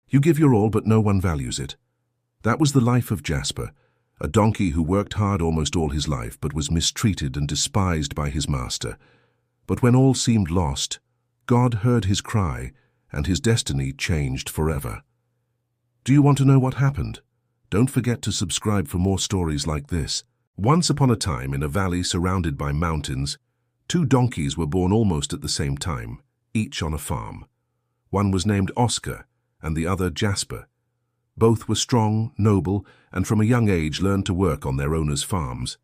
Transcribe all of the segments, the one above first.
You give your all, but no one values it. That was the life of Jasper, a donkey who worked hard almost all his life but was mistreated and despised by his master. But when all seemed lost, God heard his cry, and his destiny changed forever. Do you want to know what happened? Don't forget to subscribe for more stories like this. Once upon a time, in a valley surrounded by mountains, two donkeys were born almost at the same time, each on a farm. One was named Oscar, and the other Jasper. Both were strong, noble, and from a young age learned to work on their owners' farms.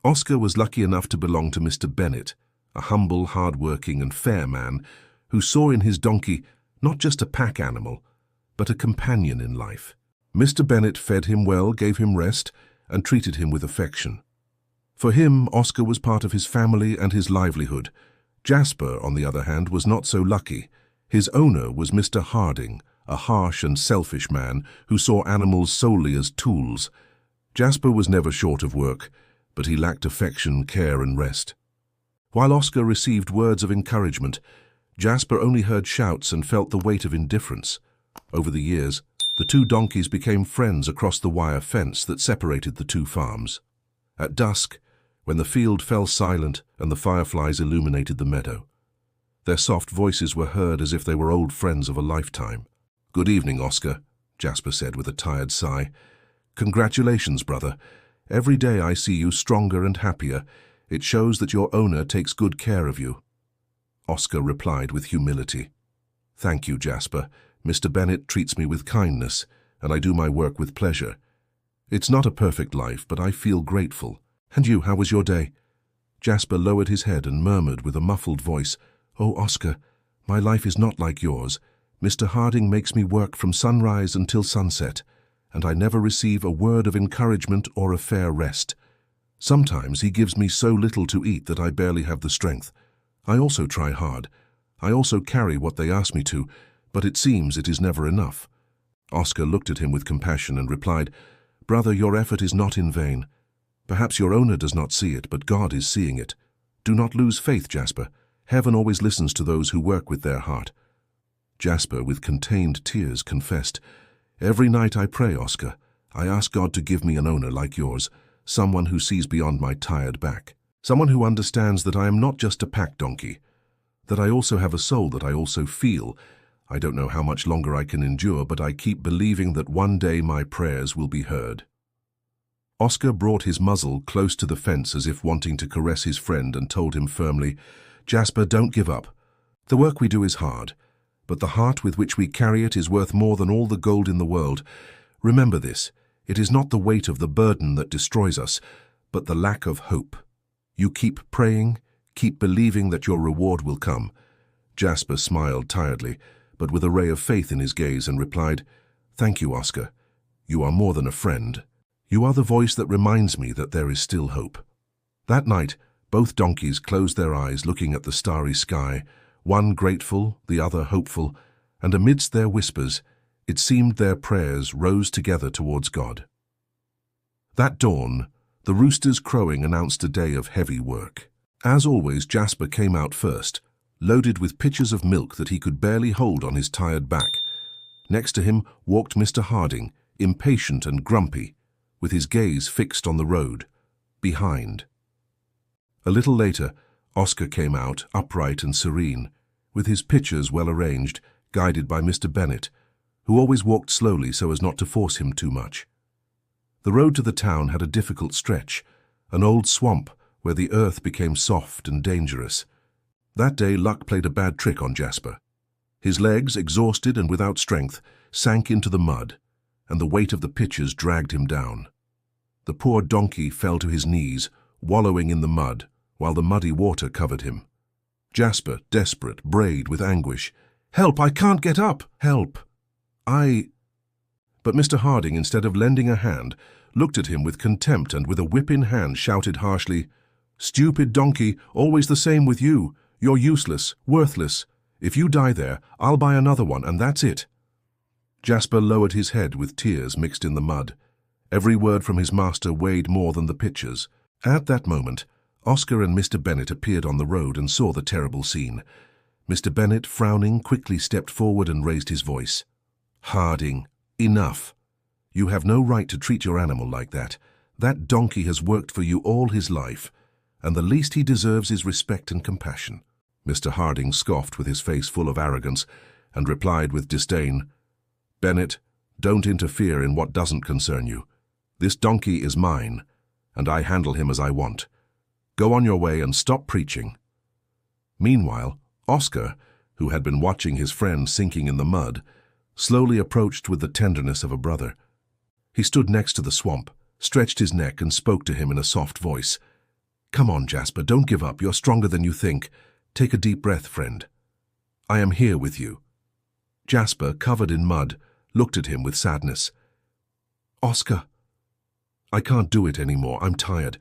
Oscar was lucky enough to belong to Mr. Bennett, a humble, hard-working and fair man who saw in his donkey not just a pack animal, but a companion in life. Mr. Bennett fed him well, gave him rest, and treated him with affection. For him, Oscar was part of his family and his livelihood. Jasper, on the other hand, was not so lucky. His owner was Mr. Harding, a harsh and selfish man who saw animals solely as tools. Jasper was never short of work, but he lacked affection, care, and rest. While Oscar received words of encouragement, Jasper only heard shouts and felt the weight of indifference. Over the years, the two donkeys became friends across the wire fence that separated the two farms. At dusk, when the field fell silent and the fireflies illuminated the meadow, their soft voices were heard as if they were old friends of a lifetime. "Good evening, Oscar," Jasper said with a tired sigh. "Congratulations, brother. Every day I see you stronger and happier. It shows that your owner takes good care of you." Oscar replied with humility. "Thank you, Jasper. Mr. Bennett treats me with kindness, and I do my work with pleasure. It's not a perfect life, but I feel grateful. And you, how was your day?" Jasper lowered his head and murmured with a muffled voice, "Oh, Oscar, my life is not like yours. Mr. Harding makes me work from sunrise until sunset, and I never receive a word of encouragement or a fair rest. Sometimes he gives me so little to eat that I barely have the strength. I also try hard. I also carry what they ask me to, but it seems it is never enough." Oscar looked at him with compassion and replied, "Brother, your effort is not in vain. Perhaps your owner does not see it, but God is seeing it. Do not lose faith, Jasper. Heaven always listens to those who work with their heart." Jasper, with contained tears, confessed, "Every night I pray, Oscar. I ask God to give me an owner like yours, someone who sees beyond my tired back, someone who understands that I am not just a pack donkey, that I also have a soul, that I also feel. I don't know how much longer I can endure, but I keep believing that one day my prayers will be heard." Oscar brought his muzzle close to the fence as if wanting to caress his friend and told him firmly, "Jasper, don't give up. The work we do is hard, but the heart with which we carry it is worth more than all the gold in the world. Remember this, it is not the weight of the burden that destroys us, but the lack of hope. You keep praying, keep believing that your reward will come." Jasper smiled tiredly, but with a ray of faith in his gaze, and replied, "Thank you, Oscar. You are more than a friend. You are the voice that reminds me that there is still hope." That night, both donkeys closed their eyes looking at the starry sky, one grateful, the other hopeful, and amidst their whispers, it seemed their prayers rose together towards God. That dawn, the roosters crowing announced a day of heavy work. As always, Jasper came out first, loaded with pitchers of milk that he could barely hold on his tired back. Next to him walked Mr. Harding, impatient and grumpy, with his gaze fixed on the road, behind. A little later, Oscar came out, upright and serene, with his pitchers well arranged, guided by Mr. Bennett, who always walked slowly so as not to force him too much. The road to the town had a difficult stretch, an old swamp where the earth became soft and dangerous. That day luck played a bad trick on Jasper. His legs, exhausted and without strength, sank into the mud, and the weight of the pitchers dragged him down. The poor donkey fell to his knees, wallowing in the mud, while the muddy water covered him. Jasper, desperate, brayed with anguish, "Help, I can't get up! Help! But Mr. Harding, instead of lending a hand, looked at him with contempt and with a whip in hand shouted harshly, "Stupid donkey, always the same with you. You're useless, worthless. If you die there, I'll buy another one, and that's it." Jasper lowered his head with tears mixed in the mud. Every word from his master weighed more than the pitchers. At that moment, Oscar and Mr. Bennett appeared on the road and saw the terrible scene. Mr. Bennett, frowning, quickly stepped forward and raised his voice. Harding, enough. You have no right to treat your animal like that. That donkey has worked for you all his life, and the least he deserves is respect and compassion." Mr. Harding scoffed with his face full of arrogance and replied with disdain, "Bennett, don't interfere in what doesn't concern you. This donkey is mine, and I handle him as I want. Go on your way and stop preaching." Meanwhile, Oscar, who had been watching his friend sinking in the mud, slowly approached with the tenderness of a brother. He stood next to the swamp, stretched his neck and spoke to him in a soft voice. "Come on, Jasper, don't give up. You're stronger than you think. Take a deep breath, friend. I am here with you." Jasper, covered in mud, looked at him with sadness. "Oscar, I can't do it anymore. I'm tired.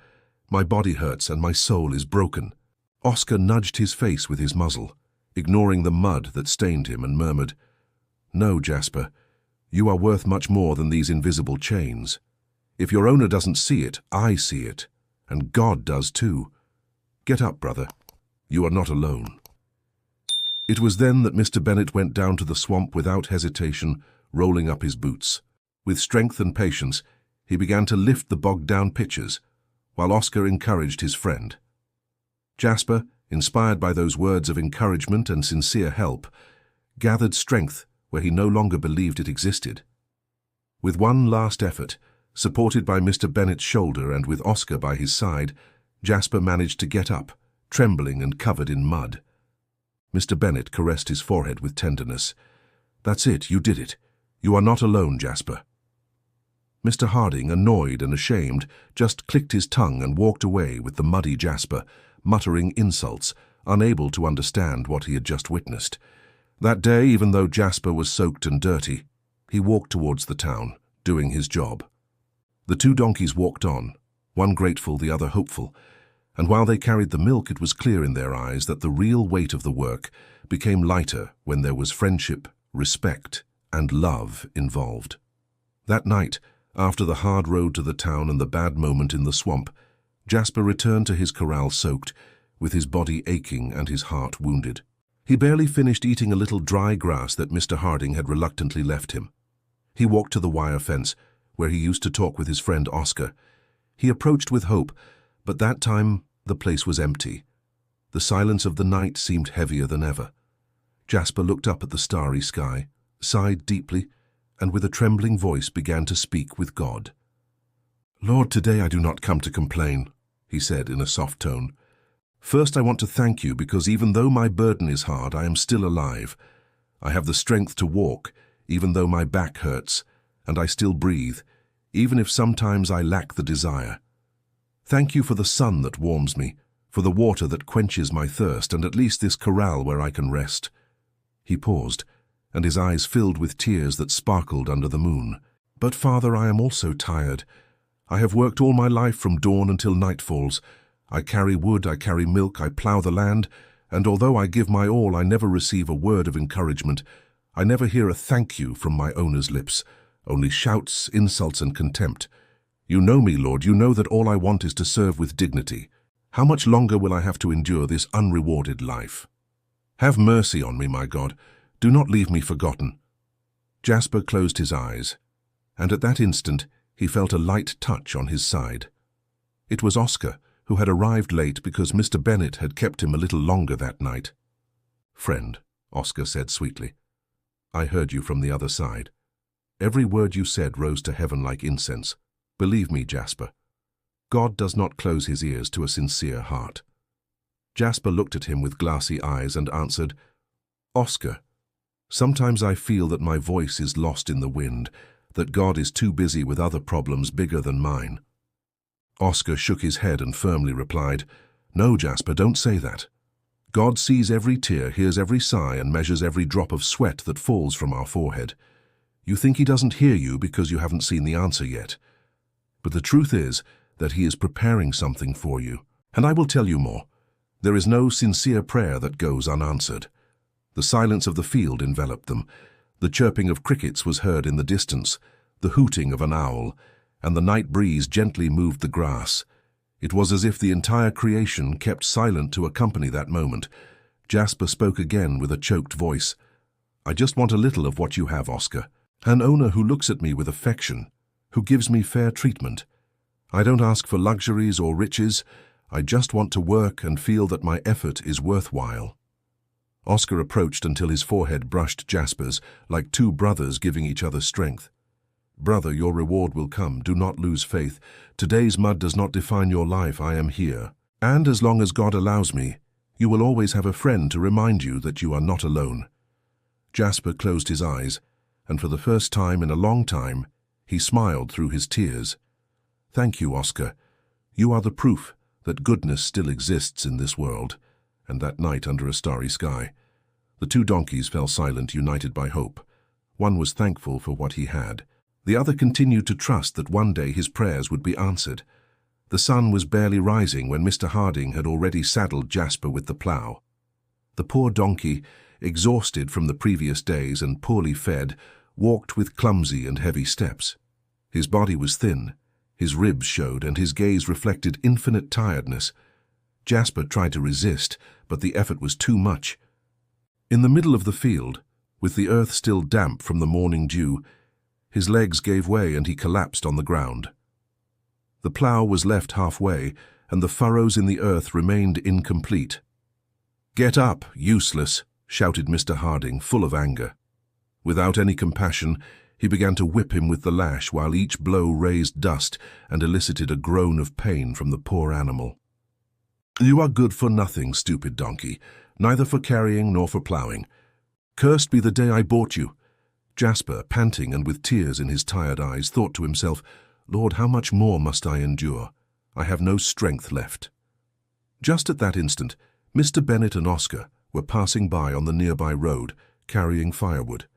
My body hurts and my soul is broken." Oscar nudged his face with his muzzle, ignoring the mud that stained him, and murmured, "No, Jasper, you are worth much more than these invisible chains. If your owner doesn't see it, I see it, and God does too. Get up, brother. You are not alone." It was then that Mr. Bennett went down to the swamp without hesitation, rolling up his boots. With strength and patience, he began to lift the bogged-down pitchers, while Oscar encouraged his friend. Jasper, inspired by those words of encouragement and sincere help, gathered strength where he no longer believed it existed. With one last effort, supported by Mr. Bennett's shoulder and with Oscar by his side, Jasper managed to get up, trembling and covered in mud. Mr. Bennett caressed his forehead with tenderness. "That's it, you did it. You are not alone, Jasper." Mr. Harding, annoyed and ashamed, just clicked his tongue and walked away with the muddy Jasper, muttering insults, unable to understand what he had just witnessed. That day, even though Jasper was soaked and dirty, he walked towards the town, doing his job. The two donkeys walked on, one grateful, the other hopeful, and while they carried the milk, it was clear in their eyes that the real weight of the work became lighter when there was friendship, respect, and love involved. That night, after the hard road to the town and the bad moment in the swamp, Jasper returned to his corral soaked, with his body aching and his heart wounded. He barely finished eating a little dry grass that Mr. Harding had reluctantly left him. He walked to the wire fence, where he used to talk with his friend Oscar. He approached with hope, but that time the place was empty. The silence of the night seemed heavier than ever. Jasper looked up at the starry sky, sighed deeply, and with a trembling voice began to speak with God. "Lord, today I do not come to complain," he said in a soft tone. "First, I want to thank you because even though my burden is hard, I am still alive. I have the strength to walk, even though my back hurts, and I still breathe, even if sometimes I lack the desire. Thank you for the sun that warms me, for the water that quenches my thirst, and at least this corral where I can rest." He paused, and his eyes filled with tears that sparkled under the moon. "But, Father, I am also tired. I have worked all my life from dawn until night falls. I carry wood, I carry milk, I plough the land, and although I give my all, I never receive a word of encouragement. I never hear a thank you from my owner's lips, only shouts, insults, and contempt. You know me, Lord, you know that all I want is to serve with dignity. How much longer will I have to endure this unrewarded life? Have mercy on me, my God. Do not leave me forgotten." Jasper closed his eyes, and at that instant he felt a light touch on his side. It was Oscar, who had arrived late because Mr. Bennett had kept him a little longer that night. "Friend," Oscar said sweetly, "I heard you from the other side. Every word you said rose to heaven like incense. Believe me, Jasper, God does not close his ears to a sincere heart." Jasper looked at him with glassy eyes and answered, "Oscar, sometimes I feel that my voice is lost in the wind, that God is too busy with other problems bigger than mine." Oscar shook his head and firmly replied, "No, Jasper, don't say that. God sees every tear, hears every sigh, and measures every drop of sweat that falls from our forehead. You think he doesn't hear you because you haven't seen the answer yet. But the truth is that he is preparing something for you. And I will tell you more. There is no sincere prayer that goes unanswered." The silence of the field enveloped them. The chirping of crickets was heard in the distance, the hooting of an owl, and the night breeze gently moved the grass. It was as if the entire creation kept silent to accompany that moment. Jasper spoke again with a choked voice. "I just want a little of what you have, Oscar. An owner who looks at me with affection, who gives me fair treatment. I don't ask for luxuries or riches. I just want to work and feel that my effort is worthwhile." Oscar approached until his forehead brushed Jasper's, like two brothers giving each other strength. "Brother, your reward will come. Do not lose faith. Today's mud does not define your life. I am here. And as long as God allows me, you will always have a friend to remind you that you are not alone." Jasper closed his eyes, and for the first time in a long time, he smiled through his tears. "Thank you, Oscar. You are the proof that goodness still exists in this world." And that night under a starry sky, the two donkeys fell silent, united by hope. One was thankful for what he had. The other continued to trust that one day his prayers would be answered. The sun was barely rising when Mr. Harding had already saddled Jasper with the plough. The poor donkey, exhausted from the previous days and poorly fed, walked with clumsy and heavy steps. His body was thin, his ribs showed, and his gaze reflected infinite tiredness. Jasper tried to resist, but the effort was too much. In the middle of the field, with the earth still damp from the morning dew, his legs gave way and he collapsed on the ground. The plough was left halfway, and the furrows in the earth remained incomplete. "Get up, useless!" shouted Mr. Harding, full of anger. Without any compassion, he began to whip him with the lash, while each blow raised dust and elicited a groan of pain from the poor animal. "You are good for nothing, stupid donkey, neither for carrying nor for ploughing. Cursed be the day I bought you." Jasper, panting and with tears in his tired eyes, thought to himself, "Lord, how much more must I endure? I have no strength left." Just at that instant, Mr. Bennet and Oscar were passing by on the nearby road, carrying firewood.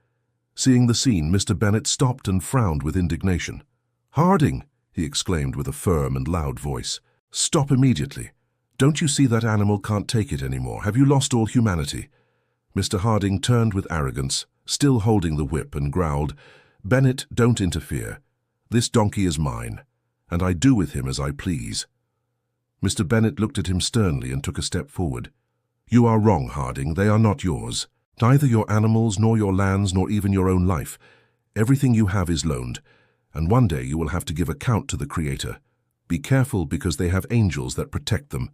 Seeing the scene, Mr. Bennet stopped and frowned with indignation. "Harding!" he exclaimed with a firm and loud voice. "Stop immediately. Don't you see that animal can't take it anymore? Have you lost all humanity?" Mr. Harding turned with arrogance, still holding the whip, and growled, "Bennet, don't interfere. This donkey is mine, and I do with him as I please." Mr. Bennet looked at him sternly and took a step forward. "You are wrong, Harding. They are not yours. Neither your animals, nor your lands, nor even your own life. Everything you have is loaned, and one day you will have to give account to the Creator. Be careful, because they have angels that protect them.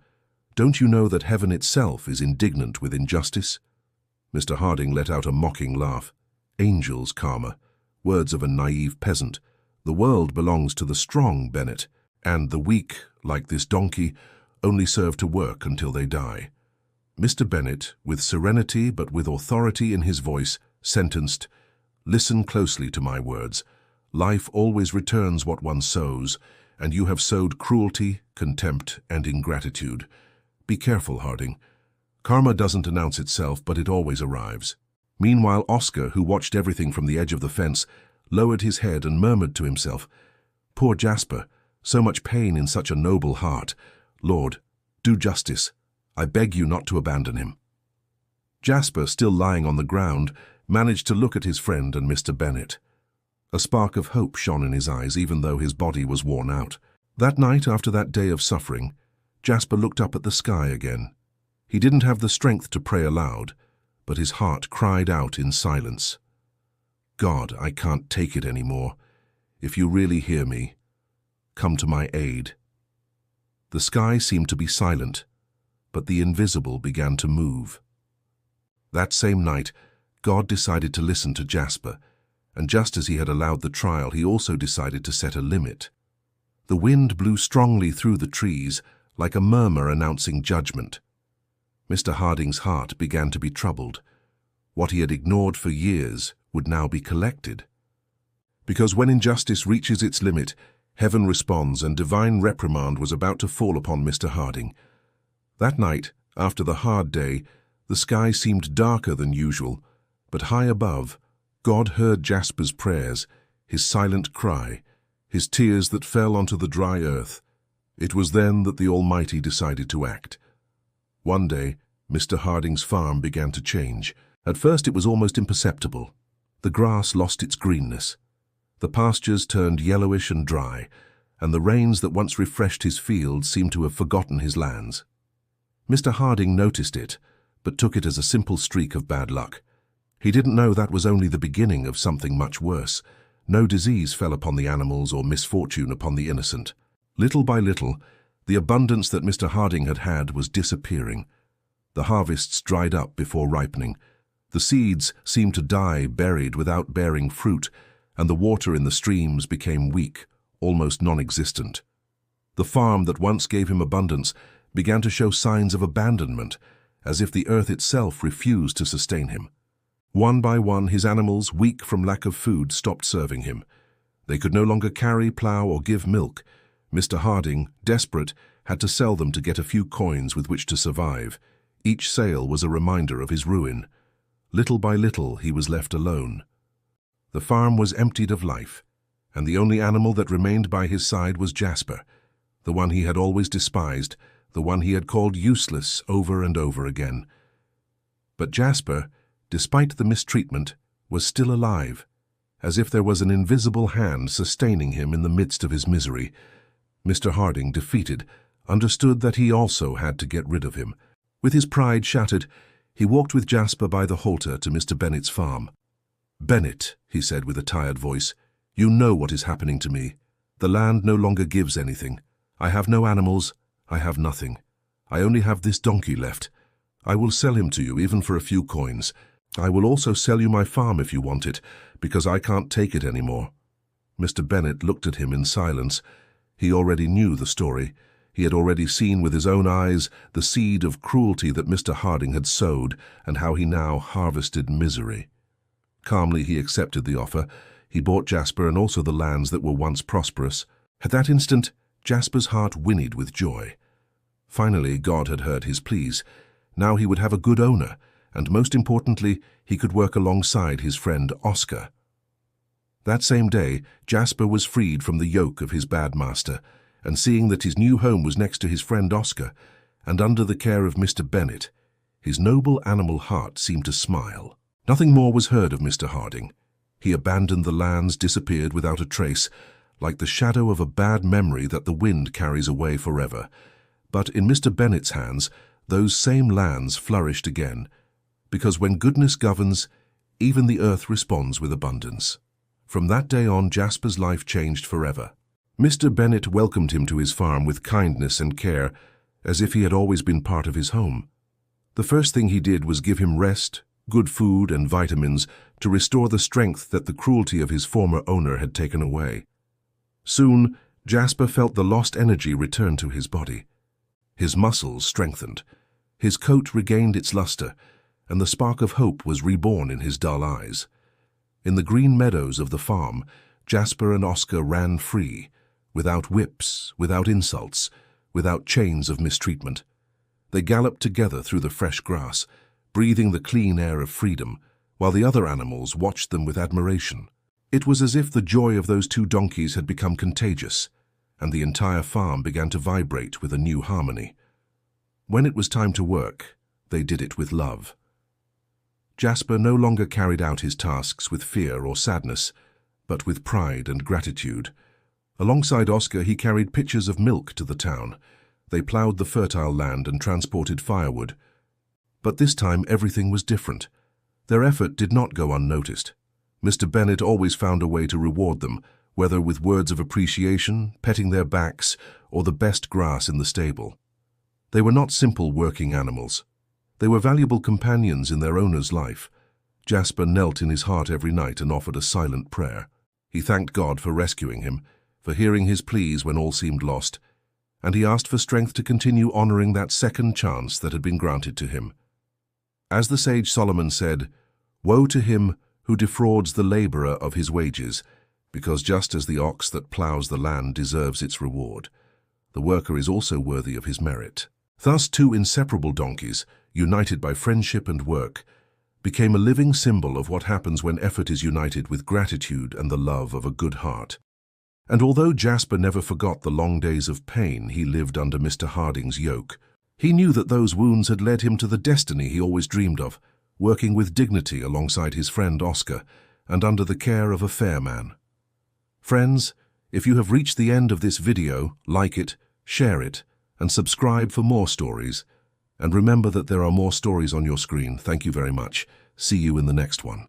Don't you know that heaven itself is indignant with injustice?" Mr. Harding let out a mocking laugh. "Angels, Karma. Words of a naive peasant. The world belongs to the strong, Bennet, and the weak, like this donkey, only serve to work until they die." Mr. Bennet, with serenity but with authority in his voice, sentenced, "Listen closely to my words. Life always returns what one sows, and you have sowed cruelty, contempt, and ingratitude. Be careful, Harding. Karma doesn't announce itself, but it always arrives." Meanwhile, Oscar, who watched everything from the edge of the fence, lowered his head and murmured to himself, "Poor Jasper, so much pain in such a noble heart. Lord, do justice. I beg you not to abandon him." Jasper, still lying on the ground, managed to look at his friend and Mr. Bennet. A spark of hope shone in his eyes, even though his body was worn out. That night, after that day of suffering, Jasper looked up at the sky again. He didn't have the strength to pray aloud, but his heart cried out in silence. "God, I can't take it anymore. If you really hear me, come to my aid." The sky seemed to be silent, but the invisible began to move. That same night, God decided to listen to Jasper, and just as he had allowed the trial, he also decided to set a limit. The wind blew strongly through the trees, like a murmur announcing judgment. Mr. Harding's heart began to be troubled. What he had ignored for years would now be collected. Because when injustice reaches its limit, heaven responds, and divine reprimand was about to fall upon Mr. Harding. That night, after the hard day, the sky seemed darker than usual, but high above, God heard Jasper's prayers, his silent cry, his tears that fell onto the dry earth. It was then that the Almighty decided to act. One day, Mr. Harding's farm began to change. At first it was almost imperceptible. The grass lost its greenness. The pastures turned yellowish and dry, and the rains that once refreshed his fields seemed to have forgotten his lands. Mr. Harding noticed it, but took it as a simple streak of bad luck. He didn't know that was only the beginning of something much worse. No disease fell upon the animals or misfortune upon the innocent. Little by little, the abundance that Mr. Harding had had was disappearing. The harvests dried up before ripening. The seeds seemed to die buried without bearing fruit, and the water in the streams became weak, almost non-existent. The farm that once gave him abundance began to show signs of abandonment, as if the earth itself refused to sustain him. One by one, his animals, weak from lack of food, stopped serving him. They could no longer carry, plough, or give milk. Mr. Harding, desperate, had to sell them to get a few coins with which to survive. Each sale was a reminder of his ruin. Little by little, he was left alone. The farm was emptied of life, and the only animal that remained by his side was Jasper, the one he had always despised, the one he had called useless over and over again. But Jasper, despite the mistreatment, was still alive, as if there was an invisible hand sustaining him in the midst of his misery. Mr. Harding, defeated, understood that he also had to get rid of him. With his pride shattered, he walked with Jasper by the halter to Mr. Bennet's farm. "Bennet," he said with a tired voice, "you know what is happening to me. The land no longer gives anything. I have no animals, I have nothing. I only have this donkey left. I will sell him to you, even for a few coins. I will also sell you my farm if you want it, because I can't take it anymore." Mr. Bennet looked at him in silence. He already knew the story. He had already seen with his own eyes the seed of cruelty that Mr. Harding had sowed, and how he now harvested misery. Calmly he accepted the offer. He bought Jasper and also the lands that were once prosperous. At that instant, Jasper's heart whinnied with joy. Finally, God had heard his pleas. Now he would have a good owner, and most importantly, he could work alongside his friend Oscar. That same day, Jasper was freed from the yoke of his bad master, and seeing that his new home was next to his friend Oscar, and under the care of Mr. Bennet, his noble animal heart seemed to smile. Nothing more was heard of Mr. Harding. He abandoned the lands, disappeared without a trace, like the shadow of a bad memory that the wind carries away forever. But in Mr. Bennet's hands, those same lands flourished again, because when goodness governs, even the earth responds with abundance. From that day on, Jasper's life changed forever. Mr. Bennet welcomed him to his farm with kindness and care, as if he had always been part of his home. The first thing he did was give him rest, good food and vitamins to restore the strength that the cruelty of his former owner had taken away. Soon, Jasper felt the lost energy return to his body. His muscles strengthened, his coat regained its luster, and the spark of hope was reborn in his dull eyes. In the green meadows of the farm, Jasper and Oscar ran free, without whips, without insults, without chains of mistreatment. They galloped together through the fresh grass, breathing the clean air of freedom, while the other animals watched them with admiration. It was as if the joy of those two donkeys had become contagious, and the entire farm began to vibrate with a new harmony. When it was time to work, they did it with love. Jasper no longer carried out his tasks with fear or sadness, but with pride and gratitude. Alongside Oscar, he carried pitchers of milk to the town. They ploughed the fertile land and transported firewood. But this time everything was different. Their effort did not go unnoticed. Mr. Bennet always found a way to reward them, whether with words of appreciation, petting their backs, or the best grass in the stable. They were not simple working animals. They were valuable companions in their owner's life. Jasper knelt in his heart every night and offered a silent prayer. He thanked God for rescuing him, for hearing his pleas when all seemed lost, and he asked for strength to continue honoring that second chance that had been granted to him. As the sage Solomon said, "Woe to him who defrauds the laborer of his wages, because just as the ox that ploughs the land deserves its reward, the worker is also worthy of his merit." Thus, two inseparable donkeys, united by friendship and work, became a living symbol of what happens when effort is united with gratitude and the love of a good heart. And although Jasper never forgot the long days of pain he lived under Mr. Harding's yoke, he knew that those wounds had led him to the destiny he always dreamed of, working with dignity alongside his friend Oscar and under the care of a fair man. Friends, if you have reached the end of this video, like it, share it, and subscribe for more stories. And remember that there are more stories on your screen. Thank you very much. See you in the next one.